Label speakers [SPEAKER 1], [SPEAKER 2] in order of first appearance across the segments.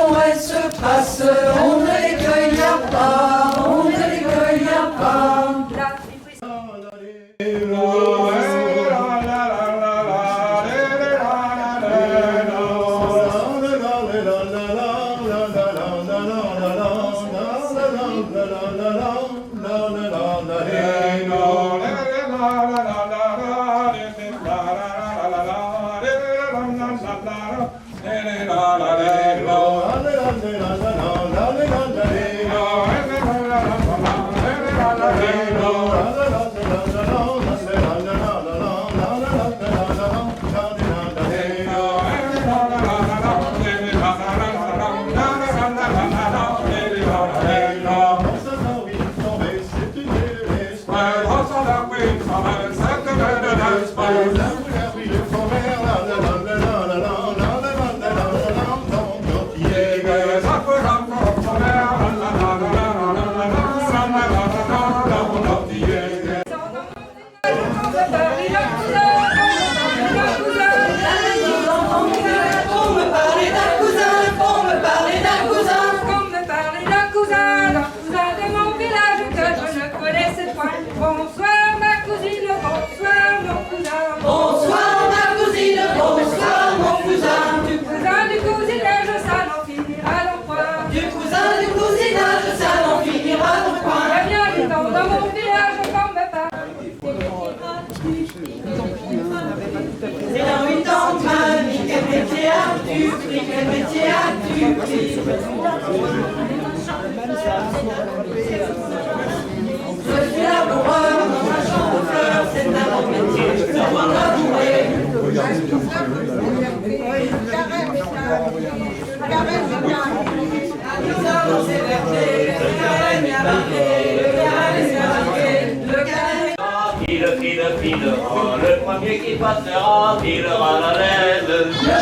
[SPEAKER 1] façon elles se passent, on ne les cueille pas, on ne les cueille pas.
[SPEAKER 2] Quel métier as-tu pris? Je suis laboureur dans un champ de fleurs, c'est un bon métier, savoir labourer. Dans ses vergers, le carême est marqué, le carême est marqué, le carême.
[SPEAKER 3] Le premier qui passera filera la laine.
[SPEAKER 2] Le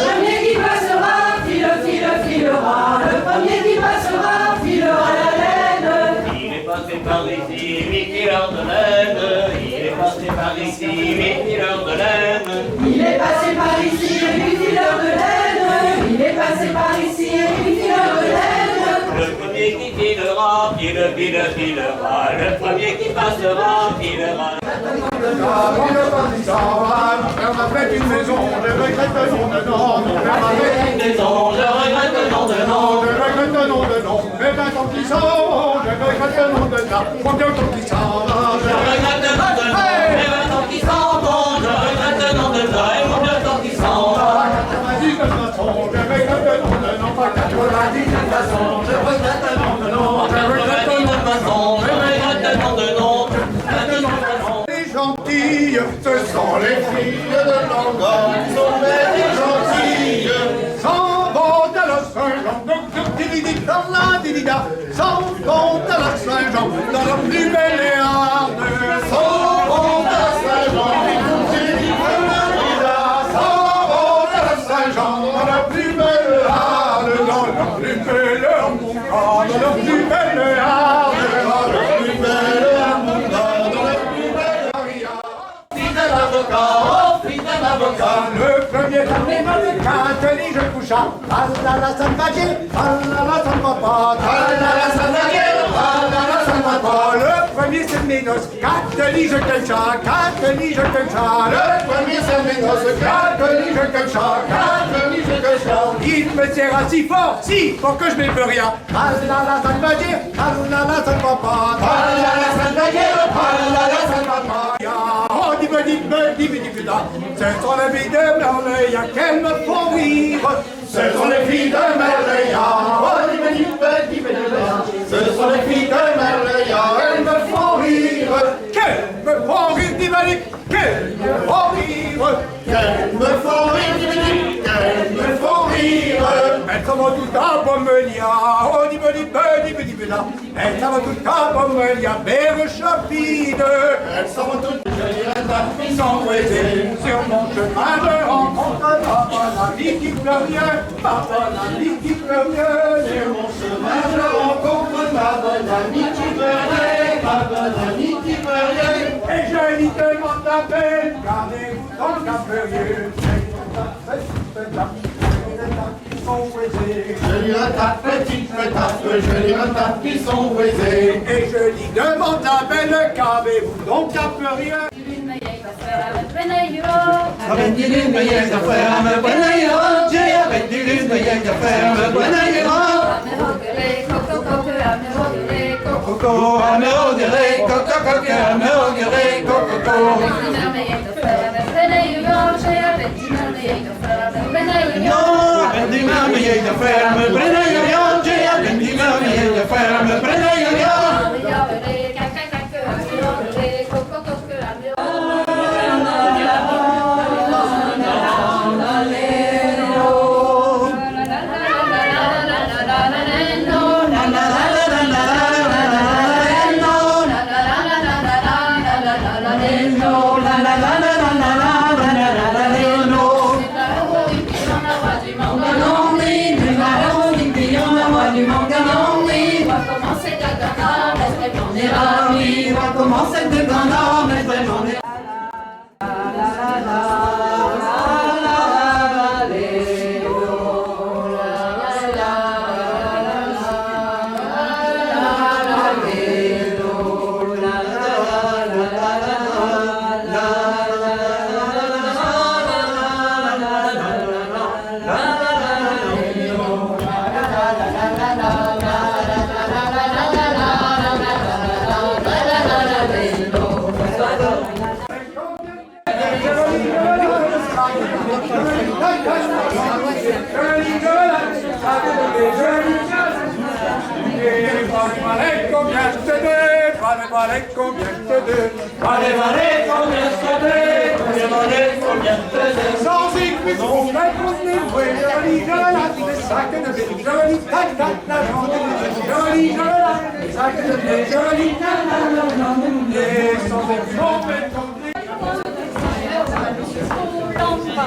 [SPEAKER 2] premier qui passera filera. Le premier qui passera filera la laine.
[SPEAKER 3] Il est passé par ici, 8 heures de laine. Il est passé par ici, 8 heures de laine.
[SPEAKER 2] Il est passé par ici, 8 heures de laine. Il est passé par ici, 8 heures de laine.
[SPEAKER 3] Le premier qui filera, filera. Le premier qui passera filera.
[SPEAKER 4] On m'a fait une maison, je regrette le nom de nom.
[SPEAKER 3] On m'a fait une maison, je regrette le nom de nom.
[SPEAKER 4] Je regrette le nom de nom. Mais 20 ans qui s'en vont, je regrette le nom de nom. Combien de temps qui s'en vont,
[SPEAKER 3] je regrette le nom de nom. Mais 20 ans qui s'en vont, je regrette le nom de nom. Et combien de temps qui s'en vont.
[SPEAKER 4] 99 façons, je regrette le nom de nom. 99 façons, je regrette le nom de nom.
[SPEAKER 3] 99 façons, je regrette le nom de nom.
[SPEAKER 4] Les gentilles, ce sont les filles de Langogne, sont belles et gentilles. S'en vont à la Saint-Jean, s'en vont à la Saint-Jean, dans leur plus belle harne. S'en vont à la Saint-Jean, s'en vont à la Saint-Jean, dans leur plus belle harne, dans leur plus belle harne, dans leur plus belle harne, dans leur plus belle harne, dans leur plus belle harne.
[SPEAKER 3] Fidèle avocat, oh fidèle avocat.
[SPEAKER 4] Le premier quand je coucha, la ça ne va dire, la ça ne va pas,
[SPEAKER 3] la ça ne va dire,
[SPEAKER 4] la ça ne va pas. Le premier c'est mes noces, Catholique je quel chat, Catholique je quel chat. Le premier c'est mes noces, Catholique je quel chat, Catholique je quel chat. Il me serra si fort que je n'ai plus rien. La ça ne va dire, la ça ne va pas,
[SPEAKER 3] la ça ne va dire, la ça ne va pas.
[SPEAKER 4] Oh, dis-moi, ce sont les filles de Merveille qu'elles me font rire. Ce sont les filles de Merveille. Oh, dis-moi, ce sont les filles de Merveille, elles me font rire. Qu'elles me font rire, dis-moi, qu'elles me font rire. Qu'elles me font rire, dis-moi, qu'elles me font rire. Elles sont toutes à Bommelia. Oh, dis-moi, elles sont toutes à Bommelia, Bère Chapide. Elles sont toutes ils sont prêtés sur mon chemin de rencontre. Ma bonne amie qui pleure bien, ma bonne amie qui pleure bien. Sur mon chemin de rencontre, ma bonne amie qui pleure bien, ma bonne amie qui pleure bien. Et je lui demande la peine, gardez-vous dans le café. sont brisés.
[SPEAKER 1] Je lui retape, petite petasse, je lui retape, ils sont brisés.
[SPEAKER 4] Et je dis devant ta belle qu'avez-vous donc à peu rien.
[SPEAKER 1] Avec du lune, mais il y a qu'à faire, mais bonne j'ai avec du lune, mais il y a qu'à faire, mais bonne coco, amérodéré, coco, coco, amérodéré, coco, coco. Non, avec du main, mais il y a qu'à faire, mais bonne j'ai avec du main, mais il y a qu'à faire, mais bonne
[SPEAKER 2] Commencer de grand mais vraiment
[SPEAKER 4] Combien je te donne, combien je te donne, combien je te donne. Sans écrit, on va continuer, joli, joli, sac de bébé, joli, tac, tac, la joli, joli, sac de bébé, joli, et sans écrit, on va continuer.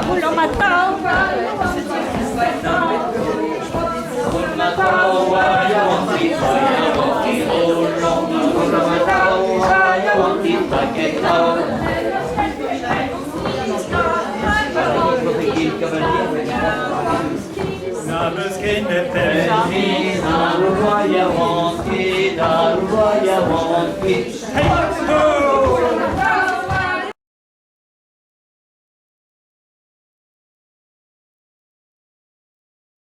[SPEAKER 5] Roulant matin,
[SPEAKER 3] Hey,